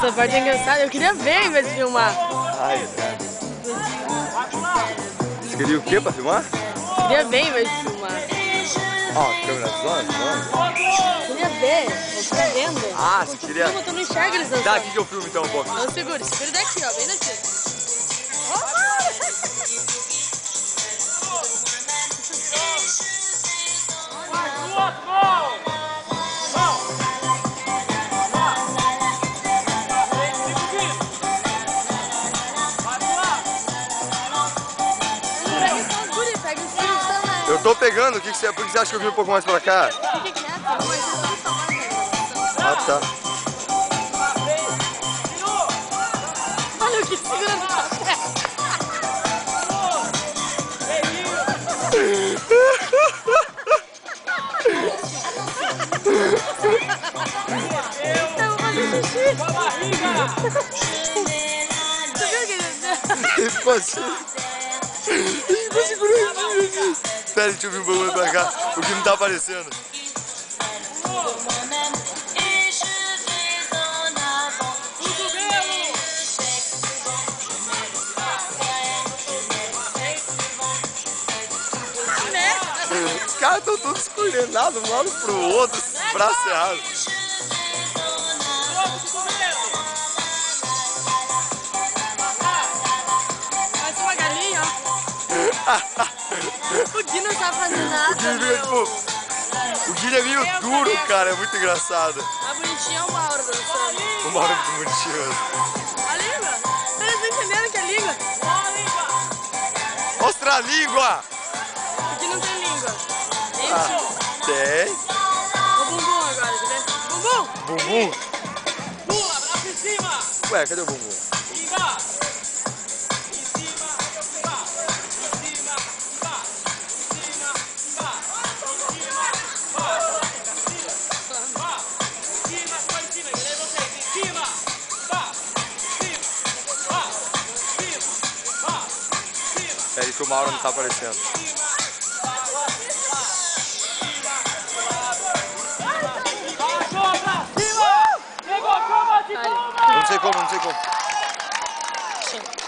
Essa parte é engraçada. Eu queria ver em vez de filmar. Ai, cara. Você queria o quê pra filmar? Eu queria ver em vez de filmar. Ó, câmera zona? Eu queria ver. Eu ficar vendo. Ah, você queria... Filma, tu não enxerga eles dançando. Dá aqui que eu filmo então um pouco. Não, segura daqui, ó. Bem daqui. Eu tô pegando, por que você acha que eu vim um pouco mais pra cá? Fique quieto, mas Ah, tá. olha o que segura no chapéu. Eu vou fazer xixi. Com a barriga. Você viu que ele... Ele ficou assim. Ele ficou segurando assim. Espera, deixa eu vir um bagulho pra cá. O que não tá aparecendo. Os caras estão todos coordenados, um lado pro outro, braço errado. Parece uma galinha, ó. O Gui não tá fazendo nada. O Gui fica tipo... O Gui é meio duro, cara, é muito engraçado. A bonitinha é o Mauro dançando. O Mauro é muito bonitinho. A língua? Vocês não entendendo que é língua? Mostra a língua! Aqui não tem língua. Ah, tem. O bumbum agora, quer ver? Bumbum! Bumbum? Pula, braço em cima! Ué, cadê o bumbum? Língua! É aí que o Mauro não tá aparecendo. Não Não sei como. Sim.